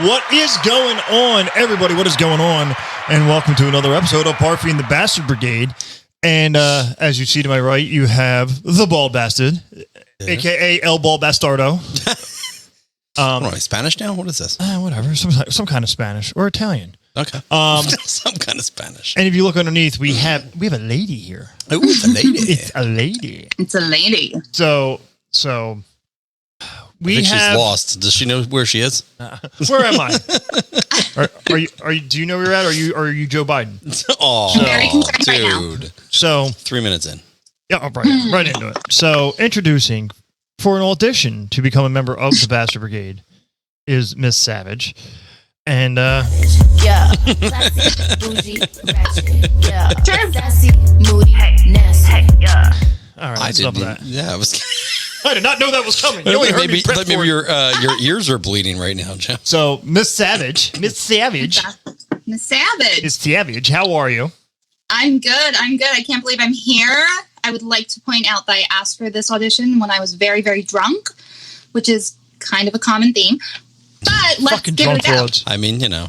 What is going on, everybody? What is going on? And welcome to another episode of Parfy and the Bastard Brigade. And as you see to my right, you have the Bald Bastard, a.k.a. El Bald Bastardo. What am I, Spanish now? What is this? Whatever, some kind of Spanish or Italian. Okay. Some kind of Spanish. And if you look underneath, we have a lady here. Oh, it's a lady. It's a lady. It's a lady. So we she's lost. Does she know where she is? Where am I? Are you? Do you know where you're at? Are you Joe Biden? Oh, I'm very concerned right now. dude. So 3 minutes in. yeah, right into it. So introducing for an audition to become a member of the Bastard Brigade is Miss Savage, and Yeah, classy, bougie, ratchet. Yeah, sassy, moody, nasty. Yeah. all right, I let's stop didn't. that. Yeah, I was. I did not know that was coming. You only heard me prep maybe for it. your ears are bleeding right now, Jim. So Miss Savage, Miss Savage. is Savage. How are you? I'm good. I can't believe I'm here. I would like to point out that I asked for this audition when I was very, very drunk, which is kind of a common theme. But let's Fucking give drunk it a go. frauds. I mean, you know,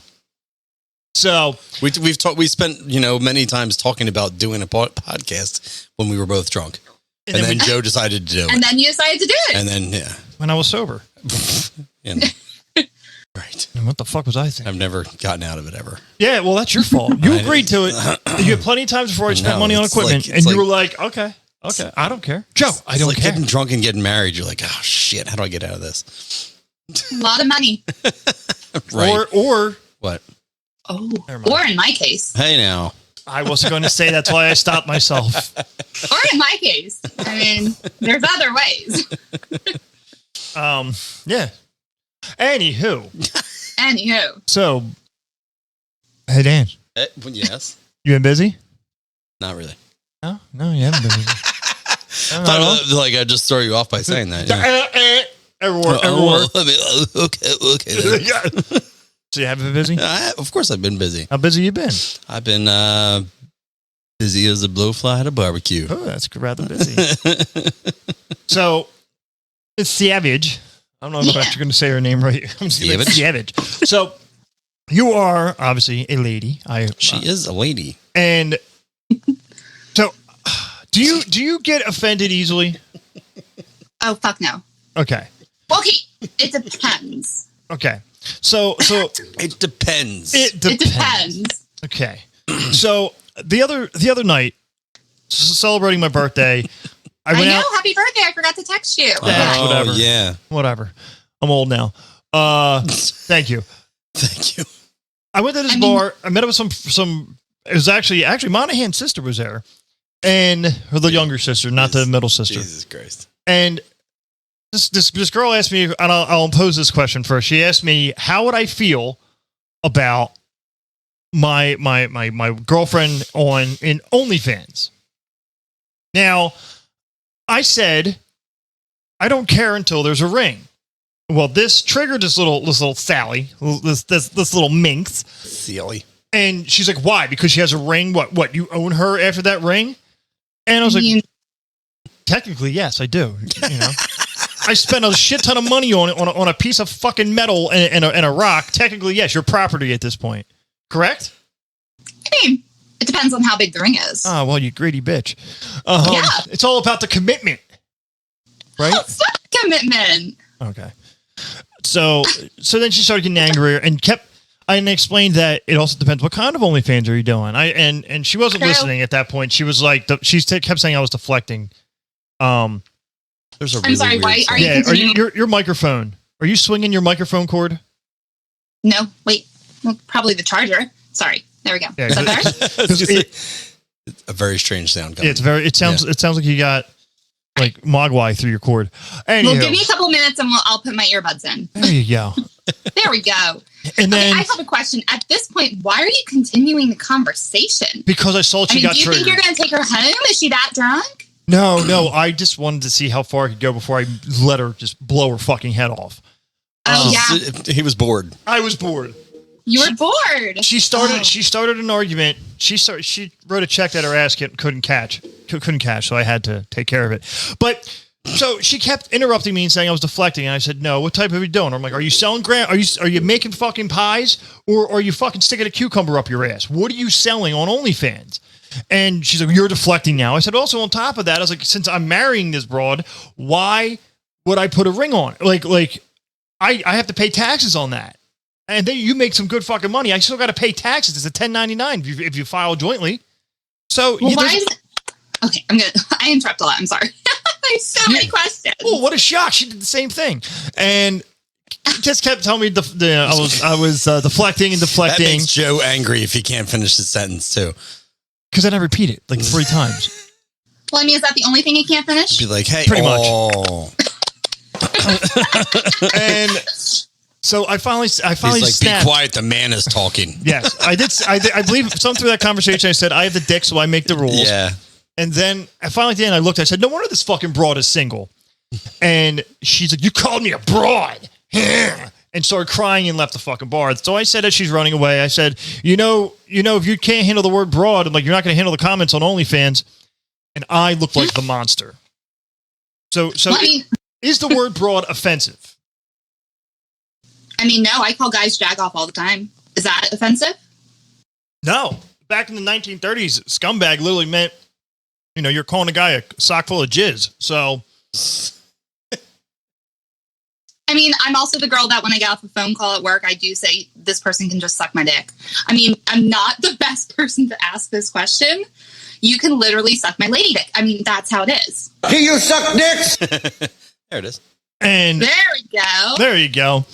So we've talked. We spent many times talking about doing a podcast when we were both drunk, and then Joe decided to do it. And then you decided to do it. And then yeah, when I was sober, and, right. and what the fuck was I thinking? I've never gotten out of it ever. Yeah, well, that's your fault. You agreed to it. You had plenty of times before I spent No, money on it's equipment, like- and it's you like- were like, okay, I don't care. Joe, I It's don't like care. getting drunk and getting married. You're like, oh shit, how do I get out of this? A lot of money. Right. Or What? Oh. Never mind. Or in my case. Hey now. I wasn't going to say that's why I stopped myself. Or in my case. I mean, there's other ways. Yeah. Anywho, Anywho. so, hey Dan, Yes. you been busy? Not really. No, you haven't been busy. I just throw you off by saying that. Yeah. Everywhere. Okay. Then. So you haven't been busy? Of course, I've been busy. How busy you been? I've been busy as a blowfly at a barbecue. Oh, that's rather busy. So it's Savage. I don't know if I'm actually going to say her name right. I'm just gonna say Savage. So you are obviously a lady. She is a lady. And so do you get offended easily? Oh, fuck no. Okay. Okay. It depends. Okay. So It depends. It depends. Okay. So the other night, celebrating my birthday, I I went know. out. Happy birthday. I forgot to text you. Oh, whatever. yeah. Whatever. I'm old now. Thank you. Thank you. I went to this bar. I met up with some. It was actually Monahan's sister was there, and the younger sister, not the middle sister. Jesus Christ. And this girl asked me, and I'll pose this question first. She asked me, how would I feel about my girlfriend in OnlyFans? Now, I said, I don't care until there's a ring. Well, this triggered this little Sally, this little minx. Silly. And she's like, why? Because she has a ring? What, you own her after that ring? And I was like, technically, yes, I do. You know, I spent a shit ton of money on a piece of fucking metal and a rock. Technically, yes, your property at this point. Correct? I mean, it depends on how big the ring is. Oh, well, you greedy bitch. Yeah. It's all about the commitment. Right? Oh, fuck commitment. Okay. So then she started getting angrier and I explained that it also depends what kind of OnlyFans are you doing. And she wasn't listening at that point. She was like, kept saying I was deflecting. There's a really I'm sorry, weird why are thing. you Yeah, continuing? your microphone. Are you swinging your microphone cord? No, wait. Well, probably the charger. Sorry. There we go. Yeah, Is that better? Because It's a very strange sound coming. it sounds like you got like mogwai through your cord. Well, Anywho, give me a couple minutes and I'll put my earbuds in. there you go. There we go. And Okay, then I have a question. At this point, why are you continuing the conversation? because I saw I she mean, got do you think triggered. you're going to take her home? Is she that drunk? No, I just wanted to see how far I could go before I let her just blow her fucking head off. Oh, yeah. He was bored. I was bored. You were bored. She started an argument. She wrote a check that her ass couldn't catch. So I had to take care of it. But So she kept interrupting me and saying I was deflecting. And I said, no, what type are you doing? I'm like, are you selling are you making fucking pies or are you fucking sticking a cucumber up your ass? What are you selling on OnlyFans? And she's like, you're deflecting now. I said, also on top of that, I was like, since I'm marrying this broad, why would I put a ring on? Like I have to pay taxes on that. And then you make some good fucking money. I still got to pay taxes. It's a 1099 if you file jointly. So Well, why is it? Okay, I interrupt a lot. I'm sorry. There's so many questions. Oh, what a shock! She did the same thing, and just kept telling me I was deflecting and That deflecting makes Joe angry if he can't finish his sentence too. because then I repeat it like 3 times. Well, I mean, is that the only thing you can't finish? Be like, hey, Pretty much. And so I finally He's like, snapped. be quiet. The man is talking. Yes, I did. I believe some through that conversation. I said I have the dick, so I make the rules. Yeah. And then I finally at the end I looked. I said, no wonder this fucking broad is single. And she's like, you called me a broad. And started crying and left the fucking bar. So I said as she's running away, I said, you know, if you can't handle the word broad, I'm like, you're not going to handle the comments on OnlyFans. And I looked like the monster. So Well, I mean, is the word broad offensive? I mean, no, I call guys jag off all the time. Is that offensive? No. Back in the 1930s, scumbag literally meant, you're calling a guy a sock full of jizz. So I mean, I'm also the girl that when I get off a phone call at work, I do say this person can just suck my dick. I mean, I'm not the best person to ask this question. You can literally suck my lady dick. I mean, that's how it is. Do you suck dicks? There it is. and There we go. there you go.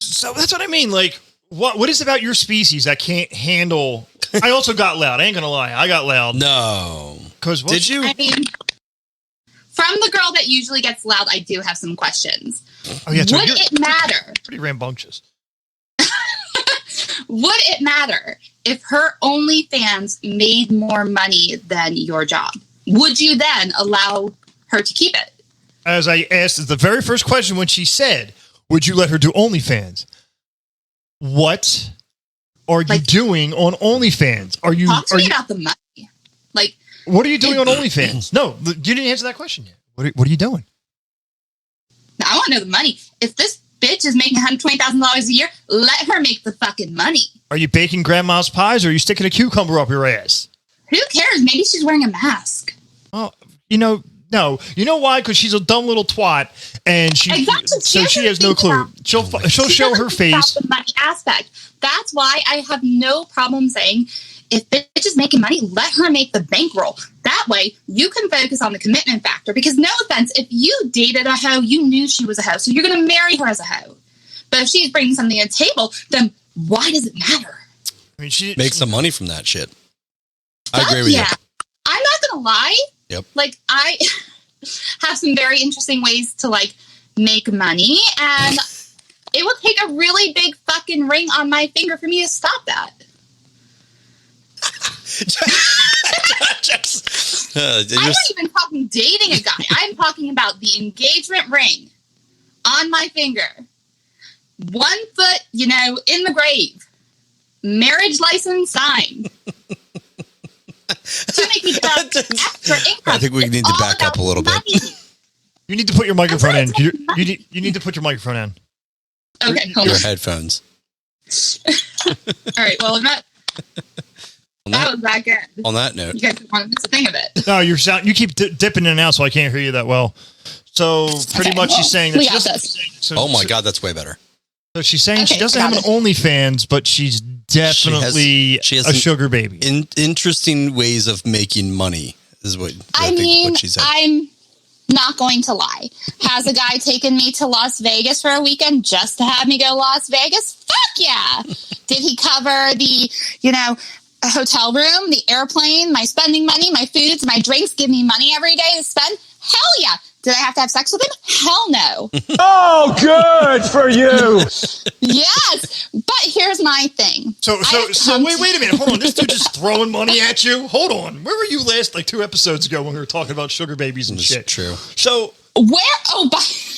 So that's what I mean. Like, what is it about your species that can't handle? I also got loud. I ain't gonna lie. I got loud. No. Because Did you? I mean, from the girl that usually gets loud, I do have some questions. Oh yeah, so Would you're it matter? pretty rambunctious. Would it matter if her OnlyFans made more money than your job? Would you then allow her to keep it? As I asked, the very first question when she said, "Would you let her do OnlyFans?" What are you doing on OnlyFans? Are you? Talk to Are me you? about the money. Like, What are you doing on OnlyFans? No, you didn't answer that question yet. What are you doing? I want to know the money. If this bitch is making $120,000 a year, let her make the fucking money. Are you baking grandma's pies or are you sticking a cucumber up your ass? Who cares? Maybe she's wearing a mask. Oh, no. You know why? Because she's a dumb little twat, and Exactly. she has no clue. She'll show her doesn't think about face. the money aspect. That's why I have no problem saying, if bitch is making money, let her make the bankroll. That way, you can focus on the commitment factor. Because no offense, if you dated a hoe, you knew she was a hoe, so you're going to marry her as a hoe. But if she's bringing something to the table, then why does it matter? I mean, she Make some money from that shit. I agree with you. I'm not going to lie. Yep. Like, I have some very interesting ways to, like, make money. And it would take a really big fucking ring on my finger for me to stop that. I'm not even talking dating a guy. I'm talking about the engagement ring on my finger. 1 foot, in the grave. Marriage license signed. To make me develop extra income. I think we need to It's all back up a about little bit. money. You need to put your microphone in. That's what I'm saying. You need to put your microphone in. Okay, hold Your on. headphones. All right, well, that was that good. On that note, You guys don't want to miss a thing of it. No, you keep dipping in and out, so I can't hear you that well. So pretty Okay, much well, she's saying that we she got doesn't. this. So, oh my God, that's way better. So she's saying she Okay, doesn't have an got it. OnlyFans, but she's definitely she has a an sugar baby. Interesting ways of making money is what I think mean, what she said. I'm not going to lie. Has a guy taken me to Las Vegas for a weekend just to have me go Las Vegas? Fuck yeah. Did he cover the, a hotel room, the airplane, my spending money, my foods, my drinks, give me money every day to spend? Hell yeah. Did I have to have sex with him? Hell no. Oh, good for you. Yes. But here's my thing. So I have come wait a minute. Hold on. This dude just throwing money at you. Hold on. Where were you last 2 episodes ago when we were talking about sugar babies and It's shit? true. So Where? Oh,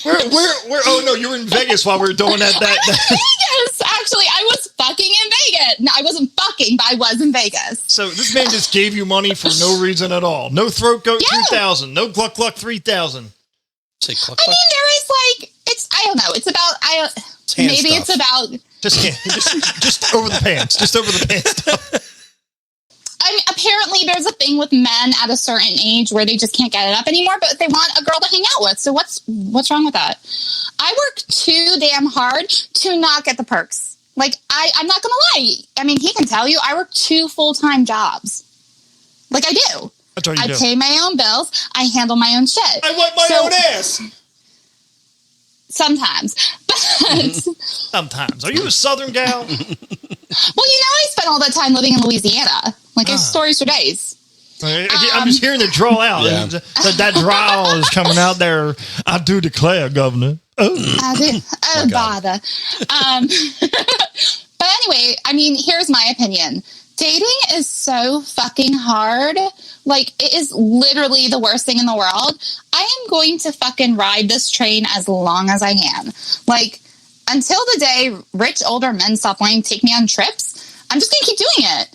where? Oh no, you were in Vegas while we were doing that. Vegas. Actually, I was fucking in Vegas. No, I wasn't fucking, but I was in Vegas. So this man just gave you money for no reason at all. No throat goat Yeah. 2,000. No gluck gluck 3,000. Say cluck, I cluck. mean, there is like, I don't know. It's about, It's hand maybe stuff. it's about, just over the pants. Just over the pants. I mean, apparently there's a thing with men at a certain age where they just can't get it up anymore, but they want a girl to hang out with. So what's wrong with that? I work too damn hard to not get the perks. Like, I'm not going to lie. I mean, he can tell you I work 2 full-time jobs. Like, I do. That's all you I do. pay my own bills. I handle my own shit. I wipe my own ass. Sometimes. But, Sometimes. Are you a Southern gal? well, I spent all that time living in Louisiana. Like, I have stories for days. I'm just hearing the draw out. Yeah. That drawl is coming out there. I do declare, Governor. Oh, I do. Oh, bother. But anyway, I mean, here's my opinion. Dating is so fucking hard. Like, it is literally the worst thing in the world. I am going to fucking ride this train as long as I can. Like, until the day rich older men stop wanting to take me on trips, I'm just going to keep doing it.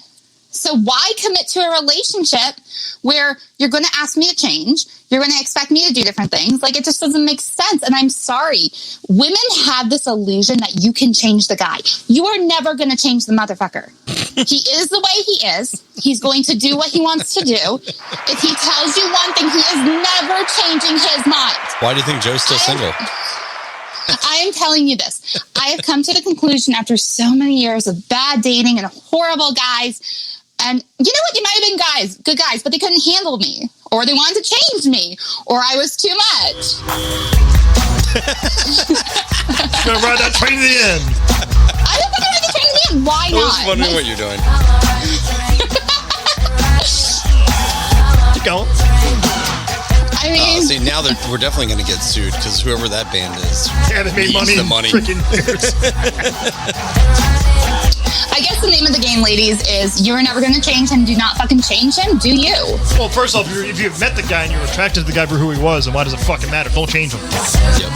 So why commit to a relationship where you're going to ask me to change? You're going to expect me to do different things. Like, it just doesn't make sense. And I'm sorry. Women have this illusion that you can change the guy. You are never going to change the motherfucker. He is the way he is. He's going to do what he wants to do. If he tells you one thing, he is never changing his mind. Why do you think Joe's still single? I am telling you this. I have come to the conclusion after so many years of bad dating and horrible guys. And you know what? They might have been guys, good guys, but they couldn't handle me. Or they wanted to change me. Or I was too much. gonna ride that train to the end. I was going to ride the train to the end. Why I not? was wondering what you're doing. Keep going. I mean, See, now we're definitely going to get sued because whoever that band is, Yeah, they made needs money. the in money. Freaking years. I guess the name of the game, ladies, is you're never going to change him. Do not fucking change him. Do you? Well, first off, if you've met the guy and you're attracted to the guy for who he was, then why does it fucking matter? Don't change him. Yep.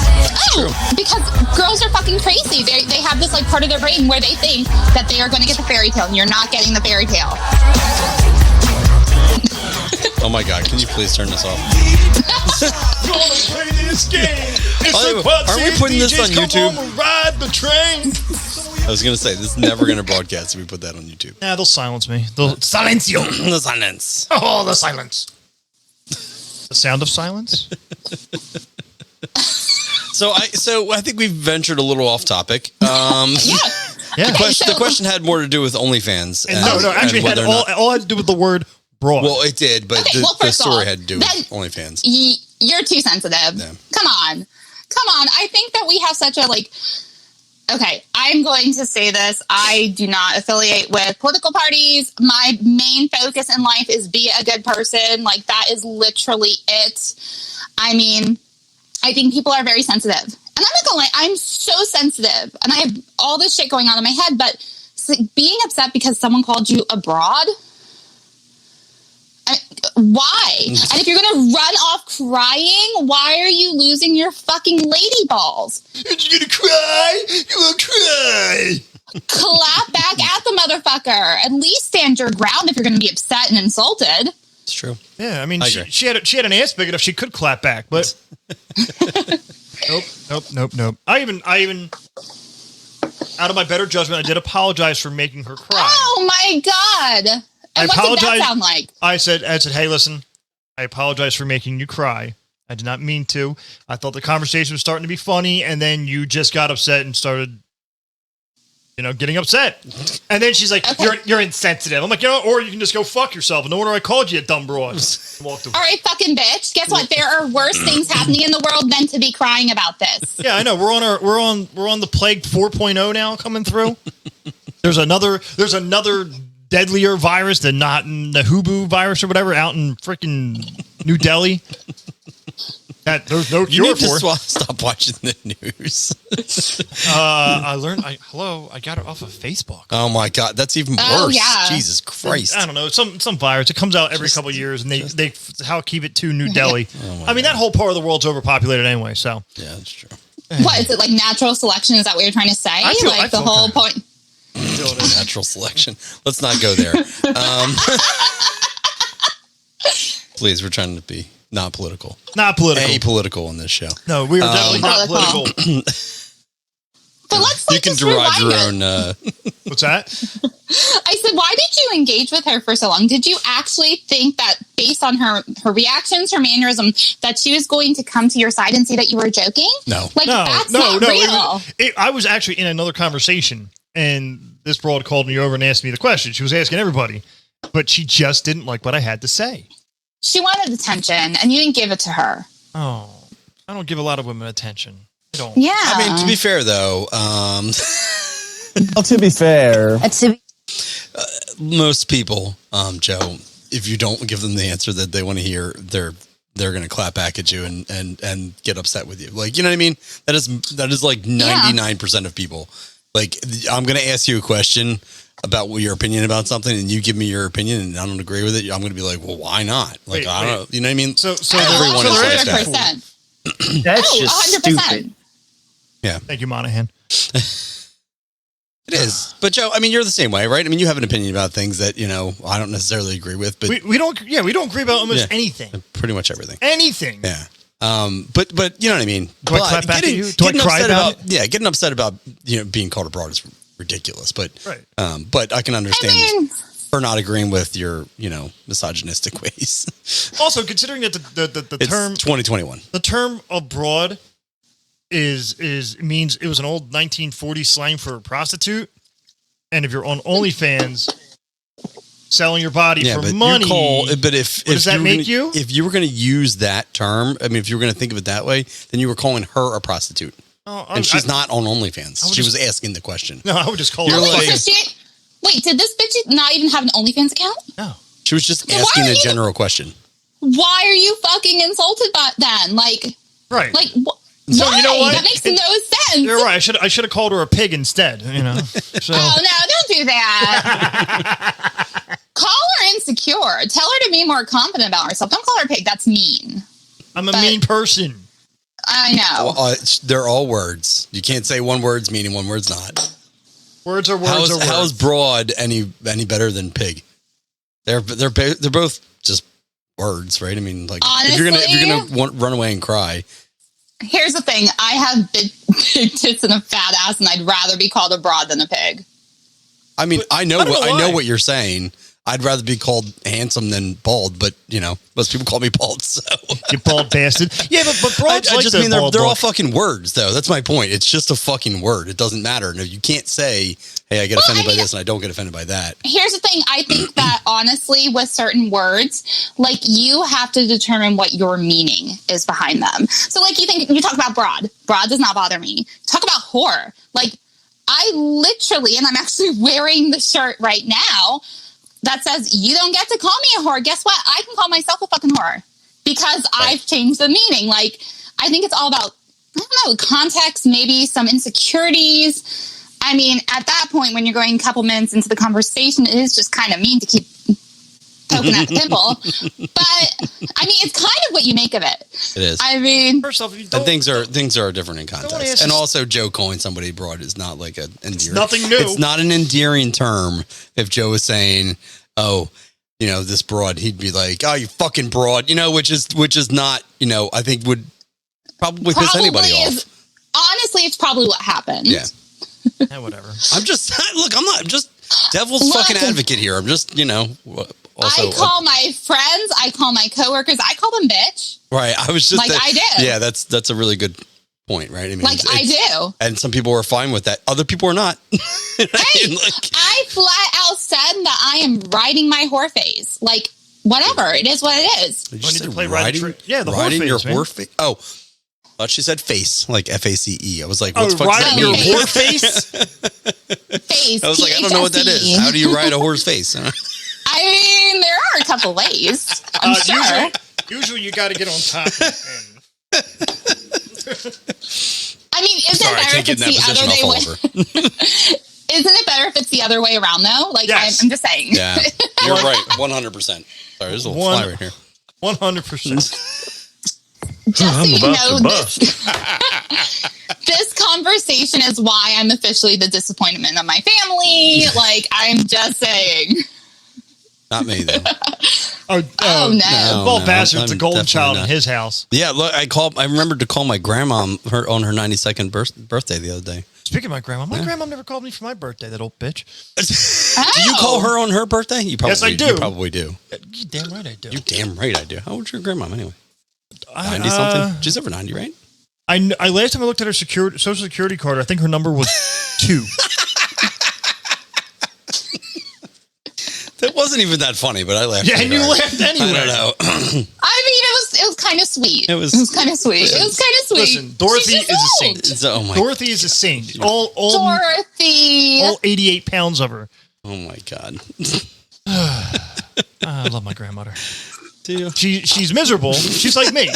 Oh, because girls are fucking crazy. They have this like part of their brain where they think that they are going to get the fairy tale, and you're not getting the fairy tale. Oh my God! Can you please turn this off? Play this game. It's Oh, a quad aren't we scene. putting this DJs on come YouTube? on and ride the train. I was going to say this is never going to broadcast if we put that on YouTube. Nah, they'll silence me. They'll silence you. The silence. Oh, the silence. The sound of silence. So I think we've ventured a little off topic. Yeah. Yeah. The question had more to do with OnlyFans. And no, actually, and it had whether or not- all had to do with the word broad. Well, it did, but Okay, well, the first of story all, had to do then- with OnlyFans. You're too sensitive. Yeah. Come on. I think that we have such a like. Okay, I'm going to say this. I do not affiliate with political parties. My main focus in life is be a good person. Like, that is literally it. I mean, I think people are very sensitive. And I'm not going to lie, I'm so sensitive. And I have all this shit going on in my head. But being upset because someone called you a broad? Why? And if you're going to run off crying, why are you losing your fucking lady balls? You're gonna cry? You will cry. Clap back at the motherfucker. At least stand your ground if you're going to be upset and insulted. It's true. Yeah, I mean, I she agree. had an ass big enough she could clap back, but nope. I even out of my better judgment, I did apologize for making her cry. Oh my God. And what did that sound like? I said, hey, listen, I apologize for making you cry. I did not mean to. I thought the conversation was starting to be funny, and then you just got upset and started, getting upset. And then she's like, Okay. you're insensitive. I'm like, or you can just go fuck yourself. No wonder I called you a dumb broad. Walked away. All right, fucking bitch. Guess what? There are worse things happening in the world than to be crying about this. Yeah, I know. We're on the plague 4.0 now coming through. There's another deadlier virus, the Hubu virus or whatever, out in freaking New Delhi. That there's no You cure need to for. stop watching the news. I learned. I got it off of Facebook. Oh my God, that's even worse. Oh, yeah. Jesus Christ. I don't know, some virus. It comes out every couple of years, and they how keep it to New Delhi. I mean, that whole part of the world's overpopulated anyway. So Yeah, that's true. What is it, like natural selection? Is that what you're trying to say? I feel whole kind of- point. Natural selection. Let's not go there. Please, we're trying to be not political. Not political. Apolitical in this show. No, we are definitely not Political. political. But let's You can just derive your rewind own. it. What's that? I said, why did you engage with her for so long? Did you actually think that based on her reactions, her mannerism, that she was going to come to your side and say that you were joking? No. Like, that's not real. I was actually in another conversation, and this broad called me over and asked me the question. She was asking everybody, but she just didn't like what I had to say. She wanted attention, and you didn't give it to her. Oh, I don't give a lot of women attention. I don't. Yeah. I mean, to be fair, though, Well, to be fair, most people, Joe, if you don't give them the answer that they want to hear, they're going to clap back at you and get upset with you. Like, you know what I mean? That is like 99% of people. Like, I'm going to ask you a question about your opinion about something, and you give me your opinion, and I don't agree with it. I'm going to be like, well, why not? Like, Wait, I don't know. You know what I mean? So everyone is like that. 100%. that's just 100%. stupid. Thank you, Monahan. It is. But Joe, I mean, you're the same way, right? I mean, you have an opinion about things that, you know, I don't necessarily agree with, but We don't agree about almost anything. pretty much everything. Anything. Yeah. But you know what I mean? Do I clap back at you? Do I cry about it? Yeah, getting upset about, you know, being called abroad is ridiculous, but Right. but I can understand I mean, her not agreeing with your, you know, misogynistic ways. Also, considering that the It's term 2021. the term abroad means it was an old 1940s slang for a prostitute, and if you're on OnlyFans selling your body for but money, but if does that you were make gonna- you? If you were going to use that term, I mean, if you were going to think of it that way, then you were calling her a prostitute, Oh, and she's I- not on OnlyFans. I would She just- was asking the question. No, I would just call You're her. like- wait, did this bitch not even have an OnlyFans account? No. She was just Why asking are a you- general question. Why are you fucking insulted by then? Like, Right. so you know what? That makes no sense. You're right. I should have called her a pig instead. You know. So Oh no, don't do that. Call her insecure. Tell her to be more confident about herself. Don't call her a pig. That's mean. I'm a but- mean person. I know. They're all words. You can't say one word's meaning, one word's not. Words are words. How is broad any better than pig? They're both just words, right? I mean, like if you're gonna run away and cry, Here's the thing. I have big tits and a fat ass, and I'd rather be called a broad than a pig. I mean, I know why. what you're saying. I'd rather be called handsome than bald, but you know, most people call me bald. So You bald bastard. Yeah, but I broads like just the mean bald they're all look. fucking words, though. That's my point. It's just a fucking word. It doesn't matter. No, you can't say, "Hey, I get offended by this," and I don't get offended by that. Here's the thing. I think that honestly, with certain words, like you have to determine what your meaning is behind them. So like you talk about broad. Broad does not bother me. Talk about whore. Like I literally, and I'm actually wearing the shirt right now that says, you don't get to call me a whore. Guess what? I can call myself a fucking whore because I've changed the meaning. Like, I think it's all about, I don't know, context, maybe some insecurities. I mean, at that point, when you're going a couple minutes into the conversation, it is just kind of mean to keep poking at the pimple. But, I mean, it's kind of what you make of it. It is. I mean, First off, you And don't, things are different in context. ask And us- also, Joe calling somebody broad is not like an endearing. nothing new. It's not an endearing term. If Joe was saying, "Oh, you know, this broad," he'd be like, "Oh, you fucking broad," you know, which is not, you know, I think would probably piss anybody off. Honestly, it's probably what happened. Yeah. Yeah, whatever. I'm just I'm just devil's Look. fucking advocate here. I'm just, you know, also I call my friends, I call my coworkers, I call them bitch. right. I was just Like I did. Yeah, that's a really good point, right? I mean, Like I do. and some people are fine with that. Other people are not. Hey, Like- I flat out said that I am riding my whore phase. Like, whatever. It is what it is. Did Well, you need to say play riding riding? tra- yeah, the whore riding phase, your man. whore face. Oh, I thought she said face, like FACE. I was like, Oh, what the fuck does that riding your mean? whore face? Face. I was like, I don't know what that is. PHSE. How do you ride a horse face? I mean, there are a couple ways. I'm sure. Usually you got to get on top. I mean, isn't Sorry, I it better can't if get in it's that the position. other I'll way? fall over. Isn't it better if it's the other way around, though? Like, Yes. I'm just saying. Yeah, you're right. 100%. Sorry, there's a little One- fly right here. 100%. Just so you about know, to bust. this conversation is why I'm officially the disappointment of my family. Like, I'm just saying. Not me though. Oh, no. No. Bald bastard's the I'm golden definitely child not. in his house. Yeah, look, I remembered to call my grandma on her 92nd birthday the other day. Speaking of my grandma never called me for my birthday, that old bitch. Do you call her on her birthday? You probably, Yes, I do. You probably do. You damn right I do. You damn right I do. How old's your grandma anyway? I- 90 something? She's over 90, right? I last time I looked at her social security card, I think her number was 2. That wasn't even that funny, but I laughed. Yeah, and you laughed anyway. I don't know. I mean, it was kind of sweet. It was kind of sweet. It was kind of sweet. Listen, Dorothy She's is a just saint. old. It's- oh my, Dorothy is a saint. All Dorothy. 88 pounds of her. oh my God. I love my grandmother. Do you? She's miserable. She's like me.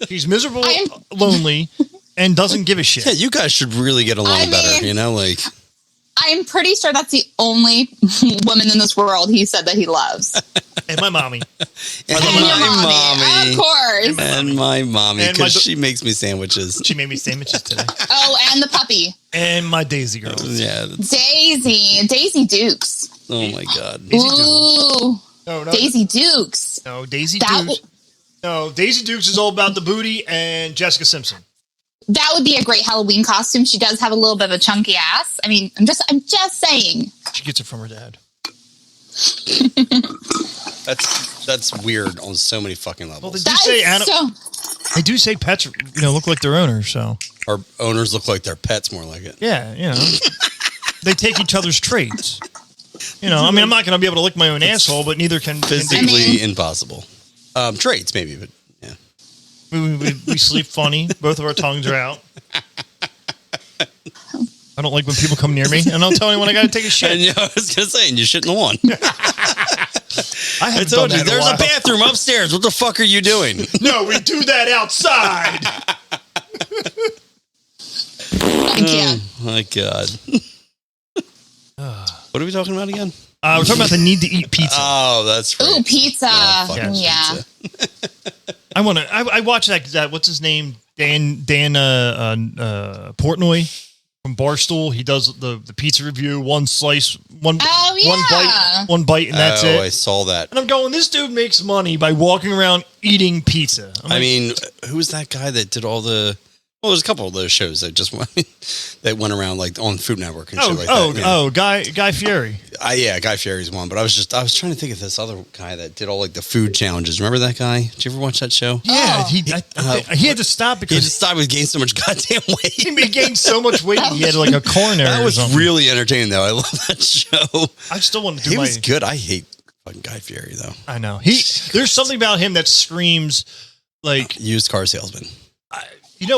She's miserable, I'm- lonely, and doesn't give a shit. Yeah, you guys should really get along I mean- better. You know, like I'm pretty sure that's the only woman in this world he said that he loves. And my mommy. and And your my mommy. Of course. and my mommy And my because do- she makes me sandwiches. She made me sandwiches today. Oh, and the puppy. And my Daisy girls. Yeah. that's- Daisy Dukes. Oh my God. Ooh, No, Daisy Dukes. No, Daisy That Dukes. No, Daisy Dukes is all about the booty and Jessica Simpson. That would be a great Halloween costume. She does have a little bit of a chunky ass. I mean, I'm just saying. She gets it from her dad. That's weird on so many fucking Well, levels. they do That say is so. they do say pets, look like their owners. So Our owners look like their pets more like it. yeah, they take each other's traits. I mean, I'm not going to be able to lick my own asshole, but neither can Physically impossible. Traits maybe, but yeah. we sleep funny. Both of our tongues are out. I don't like when people come near me, and I'll tell anyone I got to take a shit. And I was gonna say, and you shit in the one. I I haven't told done you, that in a there's a while. bathroom upstairs. What the fuck are you doing? No, we do that outside. I can't. My God. What are we talking about again? We're talking about the need to eat pizza. Oh, that's right. Ooh, pizza. Oh, fuck Yeah. pizza. I watched that. What's his name? Dan Portnoy from Barstool. He does the pizza review. One slice, one Oh, one bite, and that's I it. saw that. And I'm going, this dude makes money by walking around eating pizza. I'm I like, mean, who was that guy that did all the? Well, there's a couple of those shows that just went that went around like on Food Network and shit like that. you know? Guy Fieri. Yeah, Guy Fieri's one. But I was trying to think of this other guy that did all like the food challenges. Remember that guy? Did you ever watch that show? Yeah, Oh. he had to stop He because just stopped with gained so much goddamn weight. he gained so much weight. He had like a coronary. That or was something. really entertaining, though. I love that show. I still want to do He my. was good. I hate fucking Guy Fieri, though. I know there's something about him that screams like Used car salesman.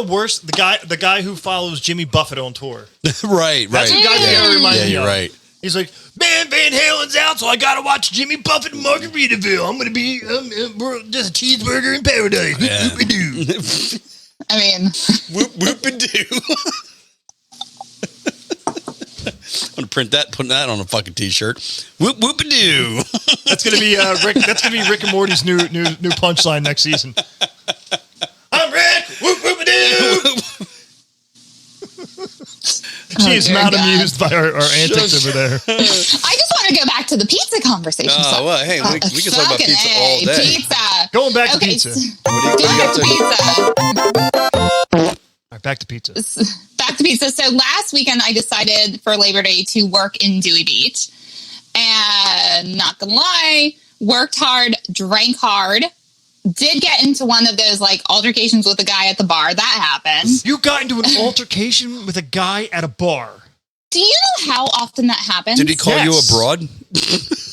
worse the guy who follows Jimmy Buffett on tour. right. That's the guy yeah, that reminds yeah, me you're of. right. He's like, man, Van Halen's out, so I gotta watch Jimmy Buffett in Margaritaville. I'm gonna be just a cheeseburger in paradise. Yeah. Whoop-a-doo. I mean, Whoop whoop and do. I'm gonna print that, put that on a fucking t-shirt. Whoop whoop and do. That's gonna be Rick. That's gonna be Rick and Morty's new punchline next season. I'm Rick. Whoop whoop-a-doo. She is dear not God. amused by our antics over there. I just want to go back to the pizza conversation. Oh, well, hey, we can talk about Fucking pizza all A, day. Pizza. Going back to Okay, pizza. What do you got to? Pizza. All right, back to pizza. Back to pizza. So last weekend I decided for Labor Day to work in Dewey Beach. And not gonna lie, worked hard, drank hard. Did get into one of those like altercations with a guy at the bar. That happened. You got into an altercation with a guy at a bar. Do you know how often that happens? Did he call you a Yes. broad?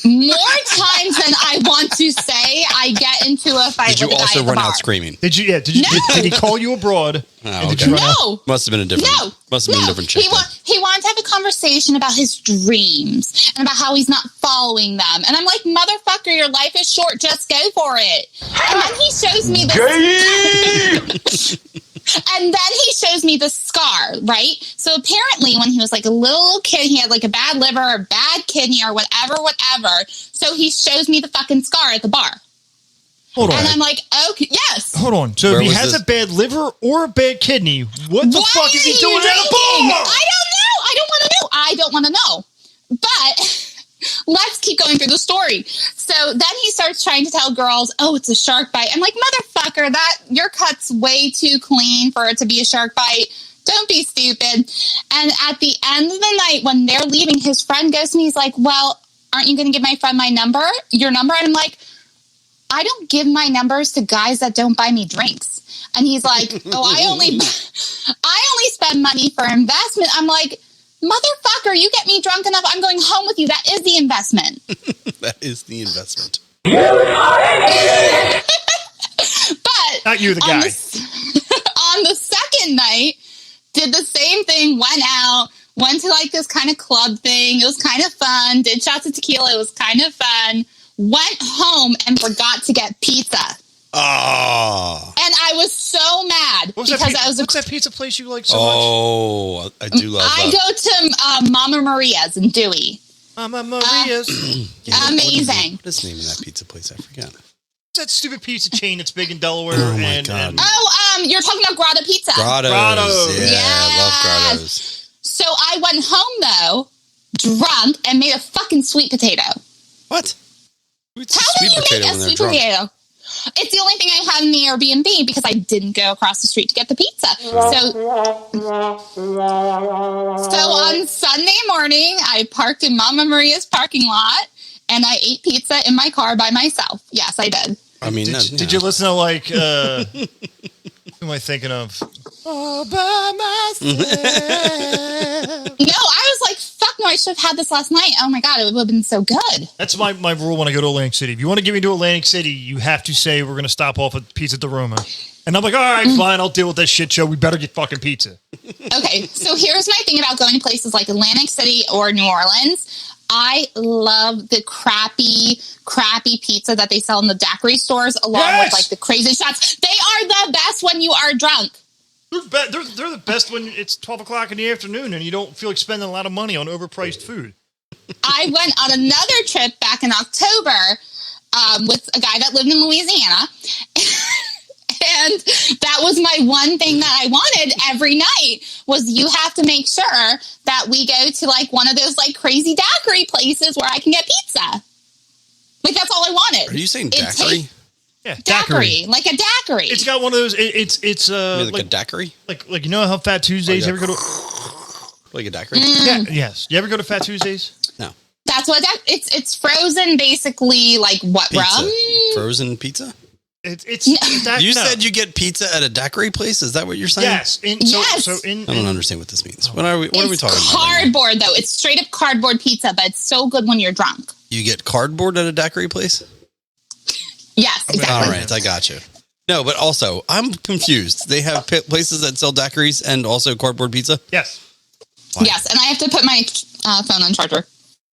More times than I want to say, I get into a fight Did you with a guy also at the run bar. out screaming? Did you? Yeah. Did you? No. Did he call you abroad? Oh, And did okay. you run out? No. Must have been a different. No, Must have been a different chick. He wanted to have a conversation about his dreams and about how he's not following them. And I'm like, motherfucker, your life is short. Just go for it. And then he shows me this. And then he shows me the scar, right? So apparently when he was like a little kid, he had like a bad liver or bad kidney or whatever. So he shows me the fucking scar at the bar. Hold on. And I'm like, okay, yes. Hold on. So Where if he was has this? a bad liver or a bad kidney, what the Why fuck is he are doing you at a drinking? bar? I don't know. I don't want to know. But let's keep going through the story. So then he starts trying to tell girls, oh, it's a shark bite. I'm like, motherfucker, your cut's way too clean for it to be a shark bite. Don't be stupid. And at the end of the night, when they're leaving, his friend goes to me, he's like, well, aren't you going to give my friend your number? And I'm like, I don't give my numbers to guys that don't buy me drinks. And he's like, oh, I only spend money for investment. I'm like, motherfucker, you get me drunk enough, I'm going home with you. That is the investment. That is the investment. But Not you, the guy. On the second night, did the same thing, went to like this kind of club thing. It was kind of fun. Did shots of tequila. It was kind of fun. Went home and forgot to get pizza. Oh. And I was so mad What's that pizza place you like so much? Oh, I do love that. I go to Mama Maria's in Dewey. Mama Maria's. Amazing. What is the name of that pizza place? I forgot. It's that stupid pizza chain that's big in Delaware. Oh, my God. You're talking about Grotto Pizza. Grottos. Yeah, I love Yes. grottos. So I went home, though, drunk, and made a fucking sweet potato. What? It's a How sweet do you potato make when a they're sweet drunk. potato? It's the only thing I have in the Airbnb because I didn't go across the street to get the pizza. So on Sunday morning, I parked in Mama Maria's parking lot, and I ate pizza in my car by myself. Yes, I did. I mean, Did you listen to like who am I thinking of? All by myself. No, I was like, fuck no, I should have had this last night. Oh my God, it would have been so good. That's my rule when I go to Atlantic City. If you want to get me to Atlantic City, you have to say we're going to stop off at Pizza de Roma. And I'm like, all right, fine, I'll deal with that shit show. We better get fucking pizza. Okay, so here's my thing about going to places like Atlantic City or New Orleans. I love the crappy pizza that they sell in the daiquiri stores, along with like the crazy shots. They are the best when you are drunk. They're the best when it's 12 o'clock in the afternoon and you don't feel like spending a lot of money on overpriced food. I went on another trip back in October with a guy that lived in Louisiana. And that was my one thing that I wanted every night was you have to make sure that we go to like one of those like crazy daiquiri places where I can get pizza. Like that's all I wanted. Are you saying daiquiri? Yeah, Daiquiri, like a daiquiri. It's got one of those. It's like a daiquiri? Like you know how Fat Tuesdays? You ever go to like a daiquiri? Yeah, yes. You ever go to Fat Tuesdays? No. That's what it's frozen, basically like what Pizza. rum? Frozen pizza? You said you get pizza at a daiquiri place? Is that what you're saying? Yes. Yes. I don't understand what this means. What are we talking about? Cardboard though. It's straight up cardboard pizza, but it's so good when you're drunk. You get cardboard at a daiquiri place? Yes, exactly. All right, I got you. No, but also, I'm confused. They have places that sell daiquiris and also cardboard pizza? Yes. Why? Yes, and I have to put my phone on charger.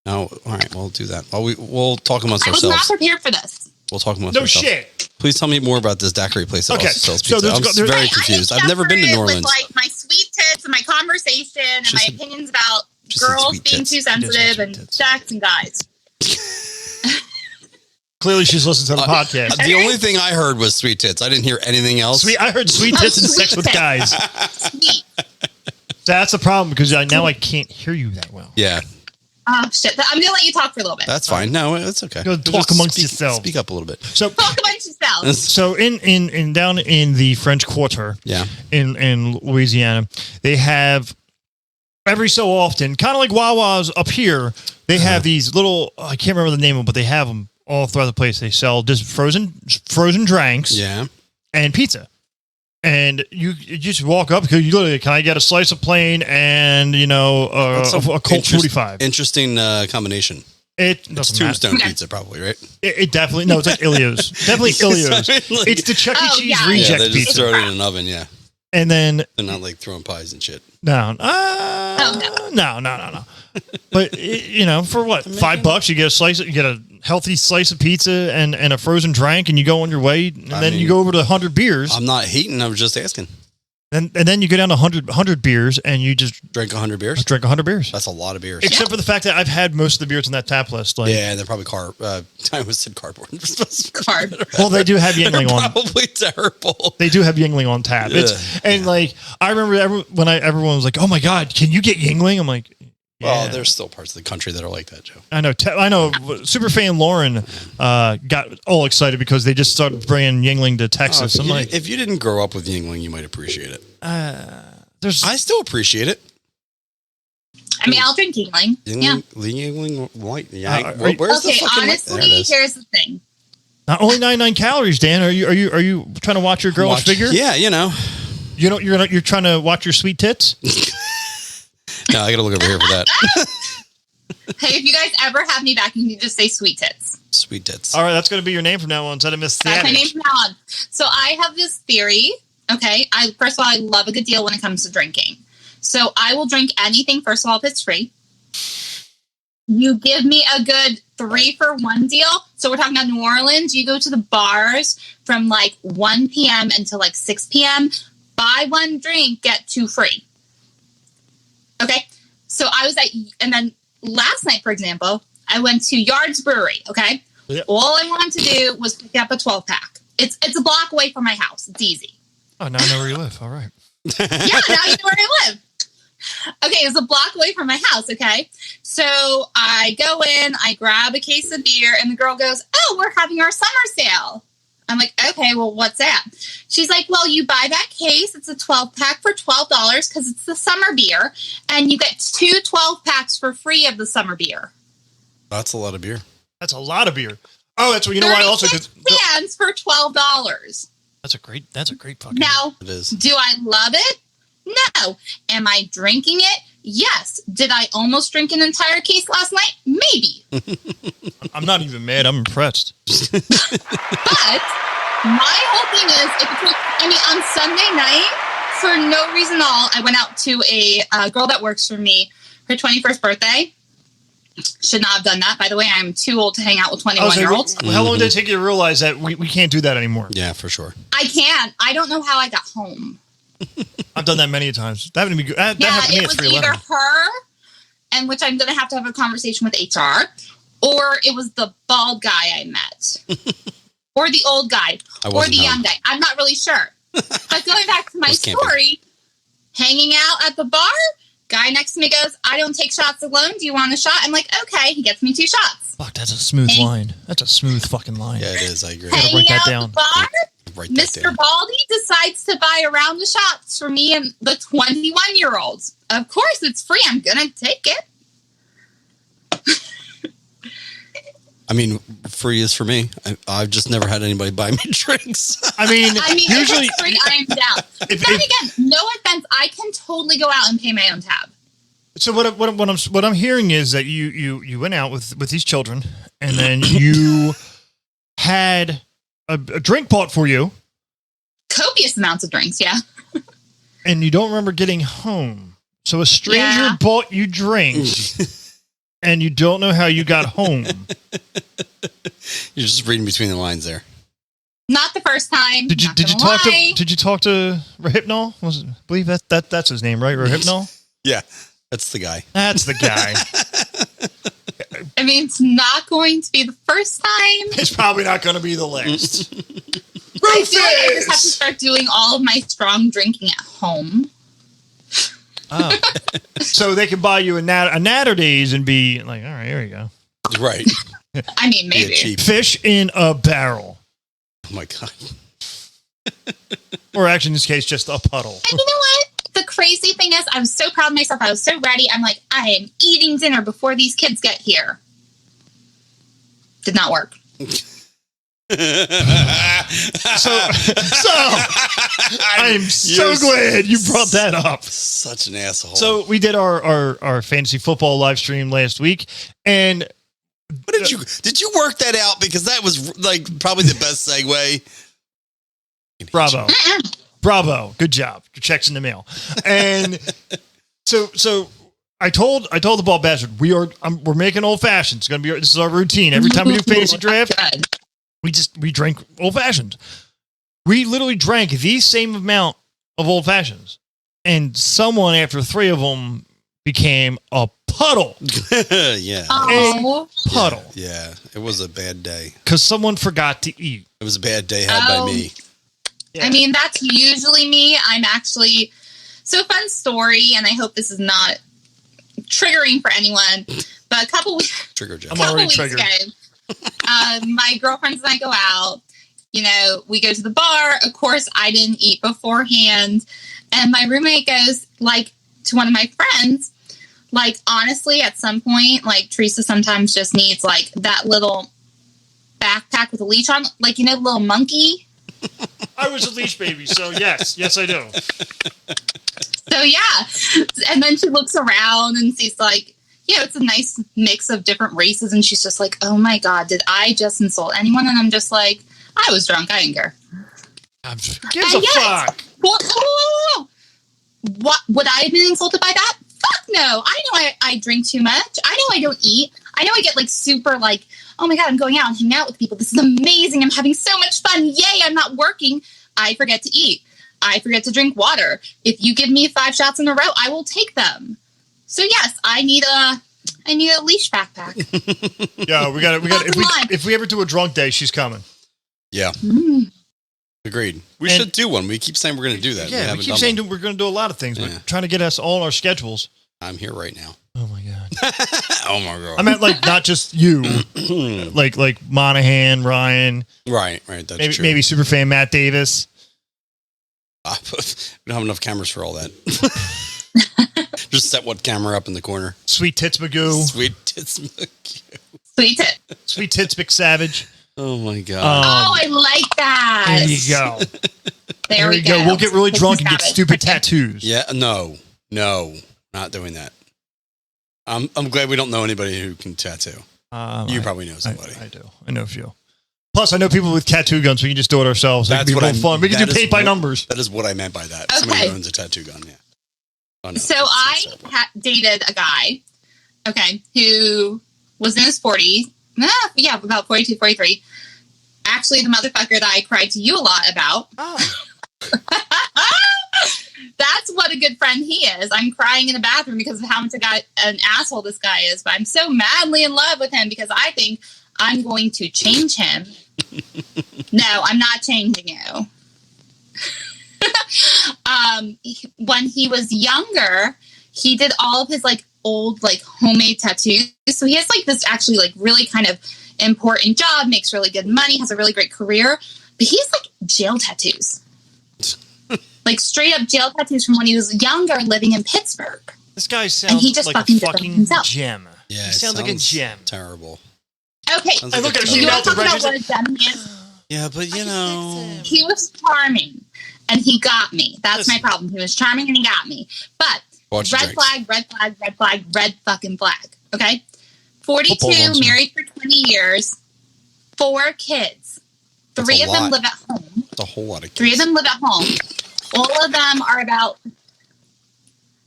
Oh, all right, we'll do that. We'll talk amongst I was ourselves. not prepared for this. We'll talk amongst No ourselves. shit. Please tell me more about this daiquiri place that Okay, also sells so pizza. there's- I'm very confused. I've never been to New Orleans. With like my sweet tits and my conversation and She my said- opinions about she said girls sweet being tits. too She did say sensitive sweet and tits. sex and guys. Clearly, she's listened to the podcast. The only thing I heard was sweet tits. I didn't hear anything else. I heard sweet tits and sex with guys. Sweet. That's a problem because now I can't hear you that well. Yeah, Oh shit! I'm gonna let you talk for a little bit. that's fine. No, it's okay. Go talk Just amongst speak- yourselves. Speak up a little bit. So Talk amongst yourselves. So in down in the French Quarter, Yeah. in Louisiana, they have every so often, kind of like Wawa's up here, they have these little, I can't remember the name of them, but they have them all throughout the place. They sell just frozen drinks Yeah. and pizza. And you just walk up because you literally, can I get a slice of plain and, That's a Colt 45? Interesting combination. It It's doesn't matter. Tombstone pizza, probably, right? It definitely, no, it's like Ilio's. Definitely Ilio's. I mean, like- It's the Chuck E. Oh, Cheese yeah. Yeah, reject they just pizza. throw it in an oven. Yeah, And then they're not like throwing pies and shit. No. No. But for what, $5 you get a slice, you get a healthy slice of pizza and a frozen drink, and you go on your way, and then you go over to 100 beers, I'm not hating. I was just asking. and then you go down to 100 beers, and you just Drink 100 beers. drink 100 beers. That's a lot of beers. Except for the fact that I've had most of the beers on that tap list. Like, Yeah, they're probably I almost said cardboard. Card. well, they do have They're Yingling on. probably terrible. They do have Yingling on tap. Like I remember everyone was like, "Oh my god, can you get Yingling?" I'm like, Well, Yeah. there's still parts of the country that are like that, Joe. I know. I know. Superfan Lauren got all excited because they just started bringing Yingling to Texas. I'm like, If you didn't grow up with Yingling, you might appreciate it. there's. I still appreciate it. I mean, I'll drink Yingling. Yeah. Yingling White. are Yeah. you- Where's the Okay, fucking honestly, there it is. here's the thing. Not only 99 calories, Dan. Are you trying to watch your girlish figure? Yeah, you know. You're trying to watch your sweet tits. No, I got to look over here for that. Hey, if you guys ever have me back, you can just say sweet tits. Sweet tits. All right, that's going to be your name from now on. Instead of Miss That's my name Theatrics. from now on. So I have this theory. Okay, first of all, I love a good deal when it comes to drinking. So I will drink anything. First of all, if it's free. You give me a good 3-for-1 deal. So we're talking about New Orleans. You go to the bars from like 1 p.m. until like 6 p.m. Buy one drink, get 2 free. Okay. So I was and then last night, for example, I went to Yards Brewery. Okay. Yep. All I wanted to do was pick up a 12-pack. It's a block away from my house. It's easy. Oh, now I know where you live. All right. Yeah, now you know where I live. Okay, it's a block away from my house, okay? So I go in, I grab a case of beer, and the girl goes, "Oh, we're having our summer sale." I'm like, "Okay, well, what's that?" She's like, "Well, you buy that case, it's a 12-pack for $12 because it's the summer beer, and you get 2 12-packs for free of the summer beer." That's a lot of beer. That's a lot of beer. Oh, that's what you know why also 36 because cans for $12. that's a great fucking Now, It is. do I love it? No. Am I drinking it? Yes. Did I almost drink an entire case last night? Maybe. I'm not even mad. I'm impressed. But my whole thing is, on Sunday night, for no reason at all, I went out to a girl that works for me, her 21st birthday. Should not have done that, by the way. I'm too old to hang out with 21-year-olds. How long did it take you to realize that we can't do that anymore? Yeah, for sure. I can't. I don't know how I got home. I've done that many times. That happened to me. That Yeah, happened to me it at was 311. either her, and which I'm going to have a conversation with HR, or it was the bald guy I met, or the old guy, I or wasn't the home. young guy. I'm not really sure. But going back to my Was camping. story, hanging out at the bar, guy next to me goes, "I don't take shots alone. Do you want a shot?" I'm like, "Okay." He gets me 2 shots. Fuck, that's a smooth Hey. line. That's a smooth fucking line. Yeah, it is. I agree. Hey. Hanging that out down. at the bar, Write that Mr. down. Baldy decides to buy a round of shots for me and the 21-year-olds. Of course, it's free. I'm going to take it. I mean, free is for me. I've just never had anybody buy me drinks. I mean, if usually, it's free, I am down. If- Then if- again, no offense, I can totally go out and pay my own tab. so what I'm hearing is that you went out with these children, and then you had a drink bought for you, Copious amounts of drinks, yeah. and you don't remember getting home. So a stranger Yeah. bought you drinks, and you don't know how you got home. You're just reading between the lines there. Not the first time. Did you not did you gonna talk lie. to did you talk to Rahipnol? Was it, I believe that's his name, right? Rahipnol. Yeah, that's the guy. That's the guy. I mean, it's not going to be the first time. It's probably not going to be the last. I feel like I just have to start doing all of my strong drinking at home. Oh. So they can buy you a Natterdays and be like, all right, here you go. Right. I mean, Yeah, maybe. cheap. Fish in a barrel. Oh my god. Or actually, in this case, just a puddle. And you know what? The crazy thing is, I was so proud of myself. I was so ready. I'm like, I am eating dinner before these kids get here. Did not work. So I'm so You're glad you brought that up. Such an asshole. So we did our fantasy football live stream last week, and what did you work that out? Because that was like probably the best segue. bravo, bravo, good job. Your check's in the mail. And so I told the ball bastard we're making old fashioned. It's gonna be this is our routine every time we do fantasy draft. Good. We drink old fashions. We literally drank the same amount of old fashions, and someone after 3 of them became a puddle. Yeah. Oh, Puddle. Yeah. It was a bad day. Because someone forgot to eat. It was a bad day had by me. I mean, that's usually me. I'm actually, so fun story, and I hope this is not triggering for anyone, but a couple weeks, Trigger Joe. I'm couple already weeks triggered. ago, my girlfriends and I go out. You know, we go to the bar. Of course, I didn't eat beforehand, and my roommate goes like to one of my friends. Like, honestly, at some point, like, Teresa sometimes just needs, like, that little backpack with a leash on. Like, you know, the little monkey? I was a leash baby, so yes, I do. So, yeah. And then she looks around and sees, like, you know, it's a nice mix of different races. And she's just like, oh, my God, did I just insult anyone? And I'm just like, I was drunk. I didn't care. Gives a fuck. What? Would I have been insulted by that? Fuck no. I know I drink too much. I know I don't eat. I know I get like super like, oh my God, I'm going out and hanging out with people. This is amazing. I'm having so much fun. Yay, I'm not working. I forget to eat. I forget to drink water. If you give me 5 shots in a row, I will take them. So yes, I need a leash backpack. Yeah, we got Bottom if we ever do a drunk day, she's coming. Yeah. Mm. Agreed. We And- should do one. We keep saying we're going to do that. Yeah, we haven't keep done saying one. we're going to do a lot of things, Yeah. but trying to get us all on our schedules. I'm here right now. Oh my God. Oh my God. I meant like not just you, like Monahan, Ryan, right. That's maybe true. maybe superfan Matt Davis. We don't have enough cameras for all that. Just set one camera up in the corner. Sweet Tits Magoo, Sweet tits. Sweet tip. Sweet Tits McSavage. Oh my God. Oh, I like that. There you go. There we you go. We'll get really This drunk is and get savage. stupid tattoos. Yeah. No, not doing that. I'm glad we don't know anybody who can tattoo. You probably know somebody. I do. I know a few. Plus, I know people with tattoo guns. We can just do it ourselves. It That's can be what real I'm- fun. We can that do is paint by what- numbers. That is what I meant by that. Okay. Somebody who owns a tattoo gun. Yeah. Oh, no, So that's I separate. dated a guy, okay, who was in his 40s. Yeah, about 42, 43. Actually, the motherfucker that I cried to you a lot about. That's what a good friend he is. I'm crying in the bathroom because of how much an asshole this guy is, but I'm so madly in love with him because I think I'm going to change him. No, I'm not changing you. When he was younger, he did all of his like old like homemade tattoos. So he has like this actually like really kind of important job, makes really good money, has a really great career, but he's like jail tattoos. Like straight up jail tattoos from when he was younger living in Pittsburgh. This guy And sounds he just like fucking a did it fucking himself. gem. Yeah. He it sounds like a gem. Terrible. Okay, Sounds I like look a at you him. terrible- want to talk about Register- what a gem is? Yeah, but you know. He was charming and he got me. That's my Listen. problem. He was charming and he got me. But Watch your red drinks. flag, red flag, red flag, red fucking flag. Okay? 42, Football ones, married for 20 years, 4 kids. That's 3 a of them lot. live at home. It's a whole lot of 3 of kids. them live at home. All of them are about,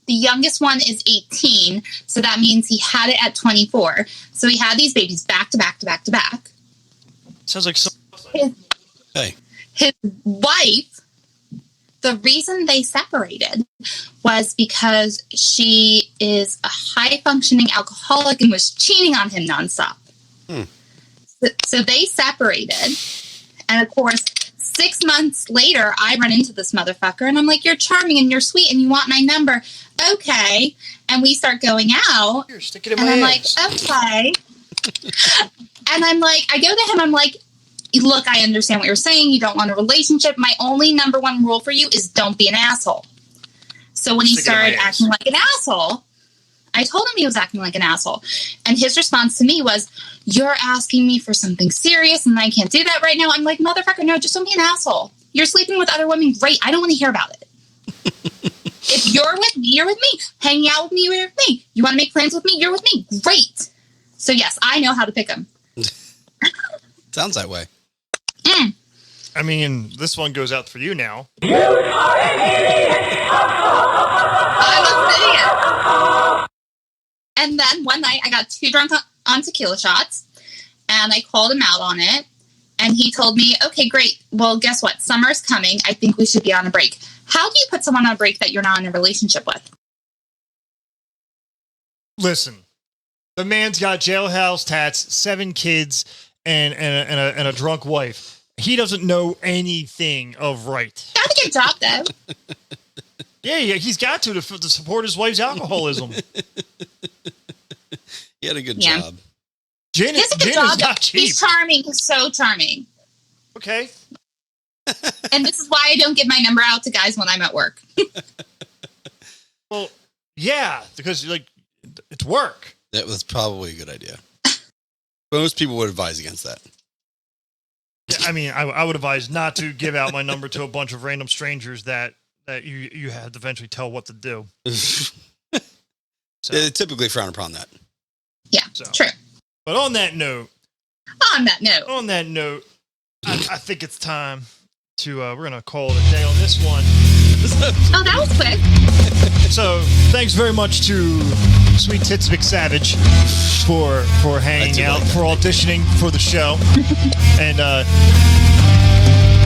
the youngest one is 18. So that means he had it at 24. So he had these babies back to back to back to back. Sounds like some. Hey. His wife, the reason they separated was because she is a high functioning alcoholic and was cheating on him nonstop. So they separated. And of course, 6 months later, I run into this motherfucker and I'm like, you're charming and you're sweet and you want my number. Okay. And we start going out. Here, stick it in And my I'm ass. like, okay. And I'm like, I go to him, I'm like, look, I understand what you're saying. You don't want a relationship. My only number 1 rule for you is don't be an asshole. So when he Stick it in my started ass. acting like an asshole, I told him he was acting like an asshole. And his response to me was, you're asking me for something serious and I can't do that right now. I'm like, motherfucker, no, just don't be an asshole. You're sleeping with other women. Great. I don't want to hear about it. If you're with me, you're with me. Hanging out with me, you're with me. You want to make plans with me, you're with me. Great. So yes, I know how to pick him. Sounds that way. I mean, this one goes out for you now. I was saying. And then one night I got too drunk on tequila shots and I called him out on it. And he told me, okay, great. Well, guess what? Summer's coming. I think we should be on a break. How do you put someone on a break that you're not in a relationship with? Listen, the man's got jailhouse tats, 7 kids, and a drunk wife. He doesn't know anything of right. Got to get a job though. Yeah, he's got to support his wife's alcoholism. He had a good Yeah. job. Gin He has a good is job. not cheap. He's charming. He's so charming. Okay. And this is why I don't give my number out to guys when I'm at work. Well, yeah, because like it's work. That was probably a good idea. Most people would advise against that. Yeah, I mean, I would advise not to give out my number to a bunch of random strangers that you had to eventually tell what to do. So, They typically frown upon that. Yeah, So. true. but on that note, On that note, I think it's time to we're gonna call it a day on this one. oh, that was quick. So thanks very much to Sweet Tits Vic Savage for hanging do out, like that. for auditioning for the show. And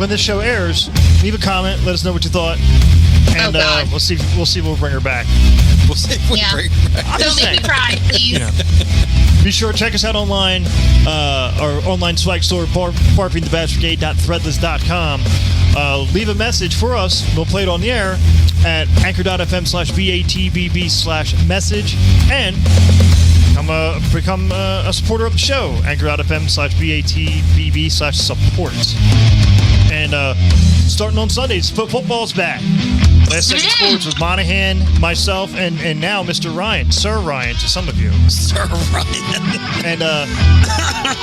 when this show airs, leave a comment, let us know what you thought, and God. we'll see if we'll bring her back. We'll see if we Yeah. bring it back. I'm Don't just make me saying. cry, please. Yeah. Be sure to check us out online, our online swag store, barfingthebashbrigade.threadless.com. Leave a message for us. We'll play it on the air at anchor.fm/BATBB/message and become a supporter of the show, anchor.fm/BATBB/support. And starting on Sundays, football's back. Last Second Sports with Monahan, myself, and now Mr. Ryan, Sir Ryan to some of you. Sir Ryan. And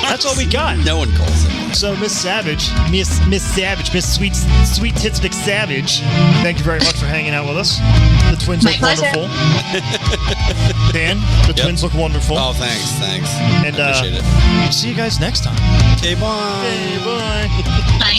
that's all we got. No one calls him. So Miss Savage, Miss Savage, Miss Sweet Tits Vic Savage, thank you very much for hanging out with us. The twins My look pleasure. wonderful. Dan, the Yep. twins look wonderful. Oh, thanks. And Appreciate it. see you guys next time. Okay, bye. Hey, bye. Bye.